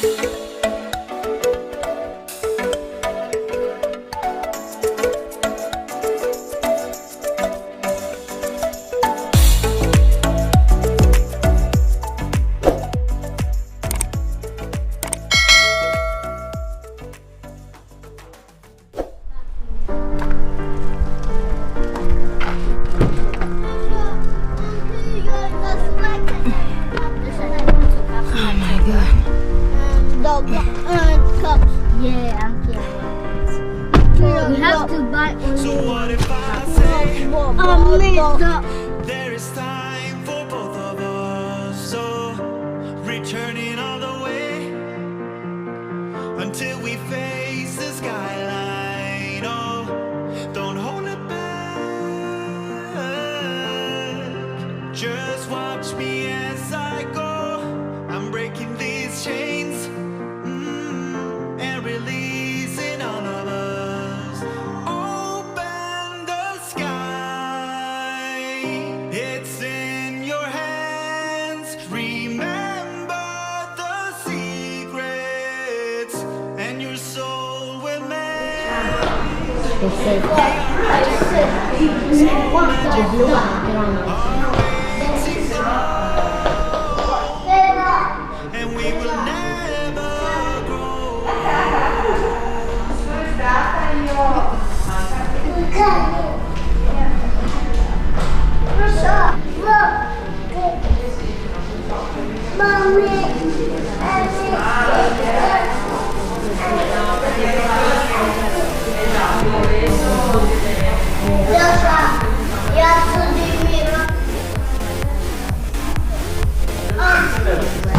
We have to buy only So what if I say there is time for both of us? So returning all the way until we face the skyline. Oh, don't hold it back. Just watch me as I go. I'm breaking these chains and releasing all of us. Open the sky. It's in your hands. Remember the secrets, and your soul will mend. And we will never grow.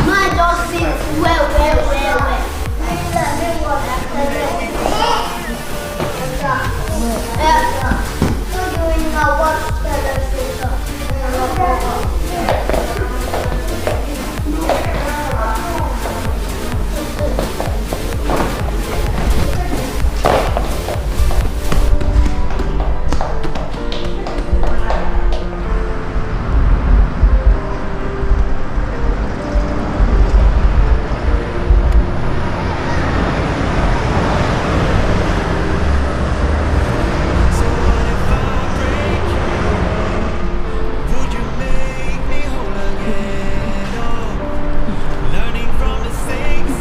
My dog sings well. Would you make me whole again? Oh, learning from mistakes,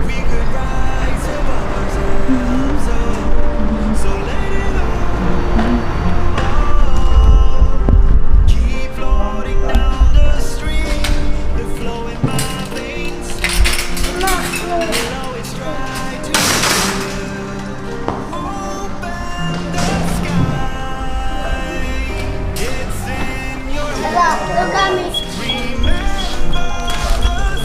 we could rise above ourselves. Oh, so let it all keep floating down the stream, the flow in my veins. We'll always try to open the sky. It's in your hands. Look at me. Remember the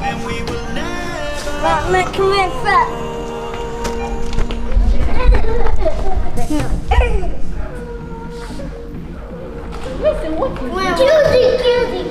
and we will never. Make me fat. Cutie.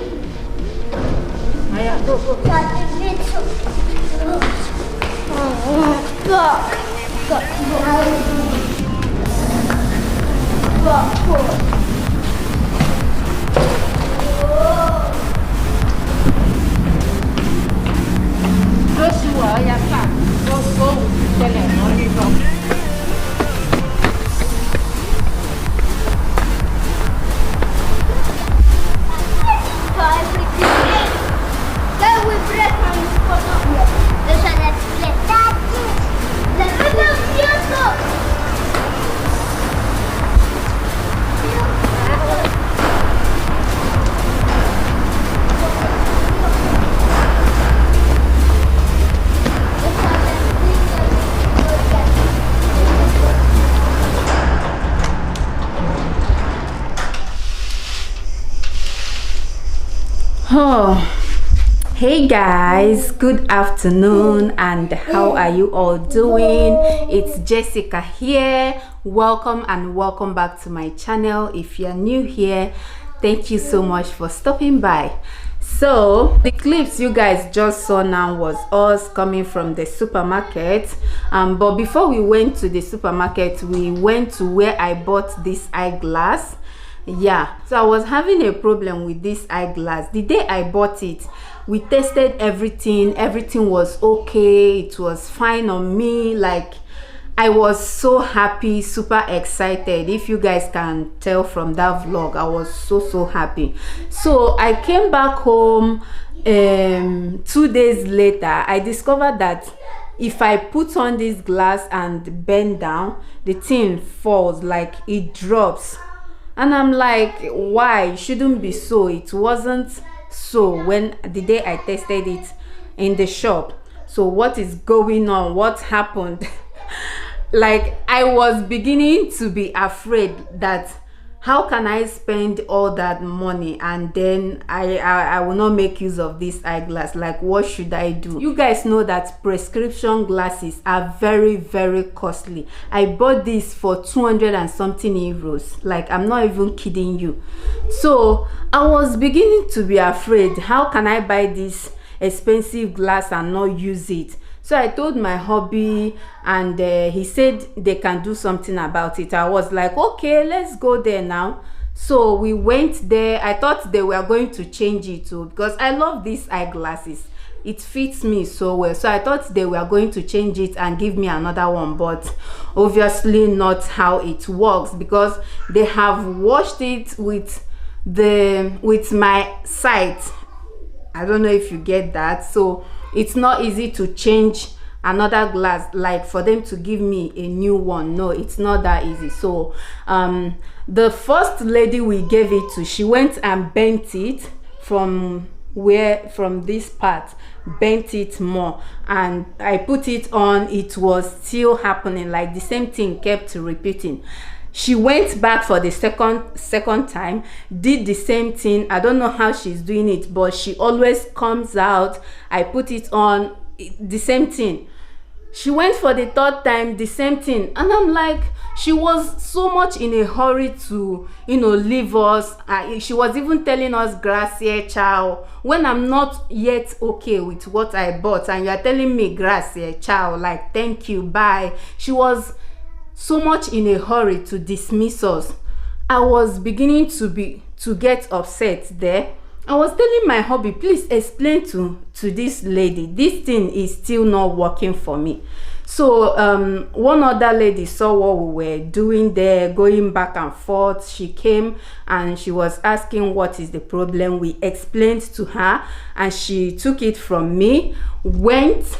Oh, hey guys, good afternoon, and how are you all doing? It's Jessica here. Welcome and welcome back to my channel. If you're new here, thank you so much for stopping by. So the clips you guys just saw now was us coming from the supermarket, but before we went to the supermarket, we went to where I bought this eyeglass. Yeah, so I was having a problem with this eyeglass. The day I bought it, we tested everything was okay, it was fine on me. Like, I was so happy, super excited. If you guys can tell from that vlog, I was so happy. So I came back home 2 days later. I discovered that if I put on this glass and bend down, the thing falls, like it drops. And I'm like, why? It shouldn't be so. It wasn't so when the day I tested it in the shop. So what is going on? What happened? Like, I was beginning to be afraid that how can I spend all that money and then I will not make use of this eyeglass? Like, what should I do? You guys know that prescription glasses are very costly. I bought this for 200 and something euros. Like, I'm not even kidding you. So I was beginning to be afraid. How can I buy this expensive glass and not use it? So I told my hubby, and he said they can do something about it. I was like, okay, let's go there now. So we went there. I thought they were going to change it too, because I love these eyeglasses. It fits me so well. So I thought they were going to change it and give me another one, but obviously not how it works, because they have washed it with my sight. I don't know if you get that. So it's not easy to change another glass, like for them to give me a new one. No, it's not that easy. So the first lady we gave it to, she went and bent it from this part, bent it more, and I put it on. It was still happening, like the same thing kept repeating. She went back for the second time, did the same thing. I don't know how she's doing it, but she always comes out. I put it on, the same thing. She went for the third time, the same thing. And I'm like, she was so much in a hurry to, leave us. She was even telling us, grazie, ciao, when I'm not yet okay with what I bought. And you're telling me, grazie, ciao, like, thank you, bye. She was so much in a hurry to dismiss us. I was beginning to get upset there. I was telling my hubby, please explain to this lady, this thing is still not working for me. So one other lady saw what we were doing there, going back and forth. She came and she was asking what is the problem. We explained to her and she took it from me, went.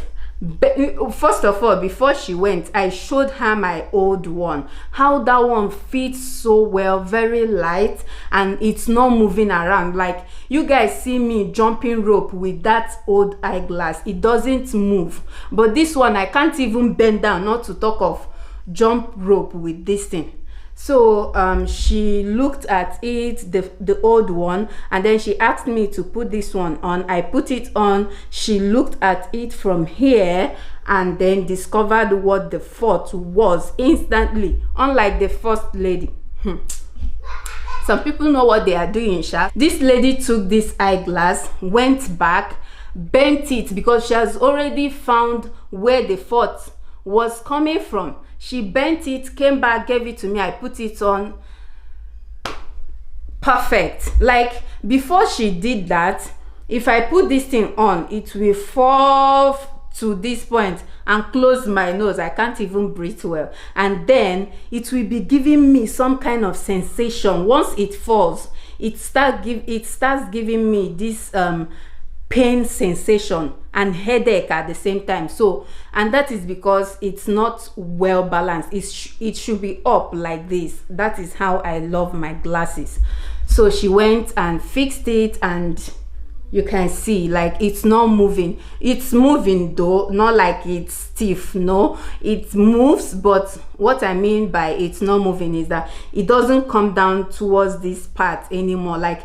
First of all, before she went, I showed her my old one, how that one fits so well, very light, and it's not moving around. Like, you guys see me jumping rope with that old eyeglass, it doesn't move. But this one, I can't even bend down, not to talk of jump rope with this thing. So she looked at it, the old one, and then she asked me to put this one on. I put it on. She looked at it from here and then discovered what the fault was instantly, unlike the first lady. Some people know what they are doing, sha. This lady took this eyeglass, went back, bent it, because she has already found where the fault was coming from. She bent it, came back, gave it to me. I put it on. Perfect. Like, before she did that, if I put this thing on, it will fall to this point and close my nose. I can't even breathe well. And then it will be giving me some kind of sensation. Once it falls, it starts giving me this pain sensation and headache at the same time. So, and that is because it's not well balanced. It should be up like this. That is how I love my glasses. So she went and fixed it, and you can see, like, it's not moving. It's moving though, not like it's stiff. No, it moves, but what I mean by it's not moving is that it doesn't come down towards this part anymore. Like,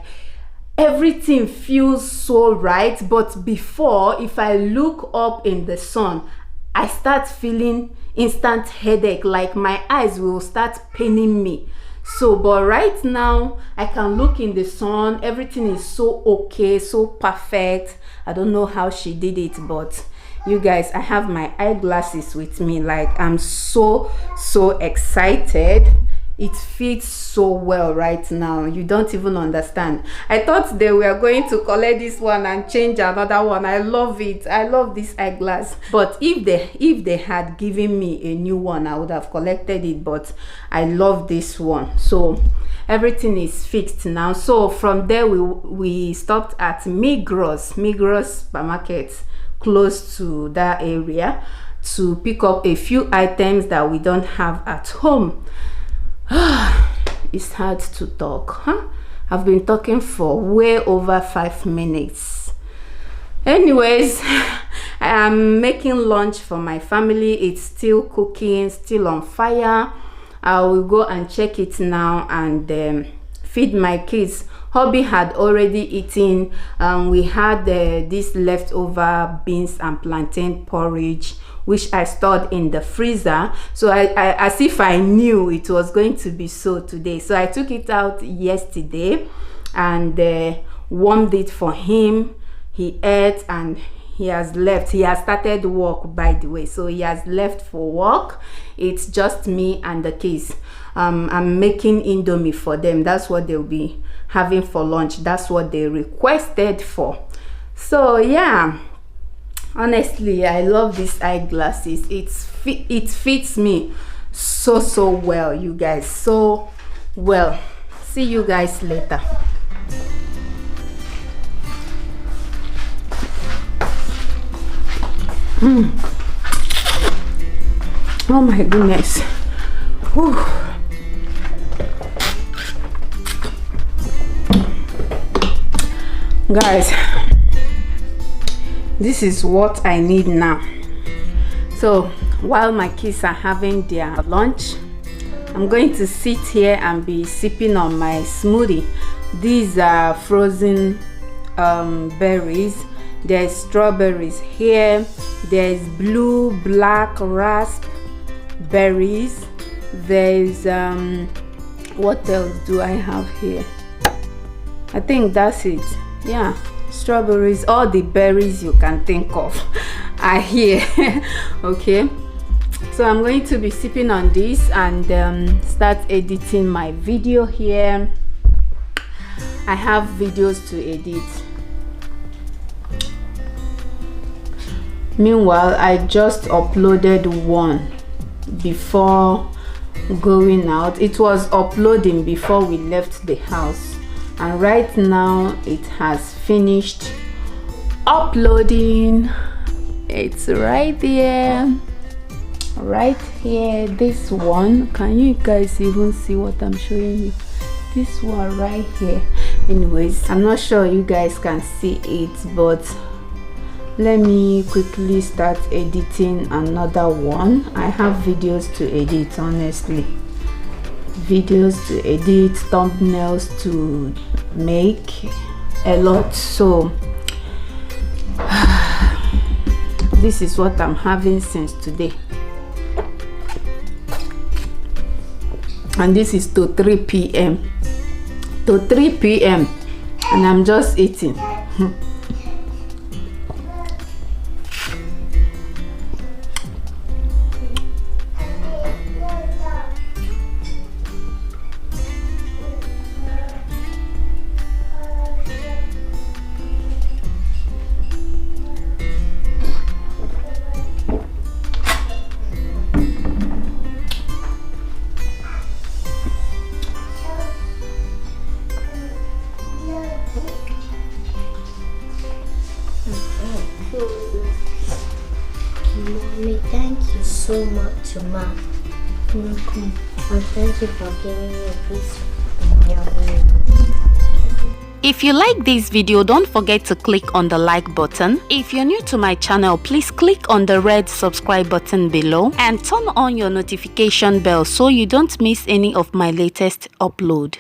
everything feels so right. But before, if I look up in the sun, I start feeling instant headache, like my eyes will start paining me. So but right now I can look in the sun, everything is so okay, so perfect. I don't know how she did it, but you guys, I have my eyeglasses with me. Like, I'm so excited. It fits so well right now, you don't even understand. I thought they were going to collect this one and change another one. I love it. I love this eyeglass. But if they had given me a new one, I would have collected it, but I love this one. So everything is fixed now. So from there we stopped at Migros supermarket close to that area to pick up a few items that we don't have at home. It's hard to talk, huh? I've been talking for way over 5 minutes. Anyways, I am making lunch for my family. It's still cooking, still on fire. I will go and check it now and feed my kids. Hubby had already eaten. We had this leftover beans and plantain porridge, which I stored in the freezer. So I as if I knew it was going to be so today. So I took it out yesterday and warmed it for him. He ate and he has left. He has started work, by the way, so he has left for work. It's just me and the kids. I'm making indomie for them. That's what they'll be having for lunch. That's what they requested for. So yeah, honestly, I love these eyeglasses. It fits me so well, you guys, so well. See you guys later. Oh my goodness. Whew. Guys, this is what I need now. So while my kids are having their lunch, I'm going to sit here and be sipping on my smoothie. These are frozen berries. There's strawberries here, there's blue, black, raspberries, there's what else do I have here? I think that's it. Yeah, strawberries, all the berries you can think of are here. Okay, so I'm going to be sipping on this and start editing my video here. I have videos to edit. Meanwhile, I just uploaded one before going out. It was uploading before we left the house, and right now it has finished uploading. It's right there, right here. This one, can you guys even see what I'm showing you? This one right here. Anyways, I'm not sure you guys can see it, but let me quickly start editing another one. I have videos to edit, honestly. Videos to edit, thumbnails to make, a lot. So this is what I'm having since today. And this is to 3 p.m. to 3 p.m. and I'm just eating. Mommy, thank you so much, Ma. Welcome. And thank you for giving me a piece of your home. If you like this video, don't forget to click on the like button. If you're new to my channel, please click on the red subscribe button below and turn on your notification bell so you don't miss any of my latest upload.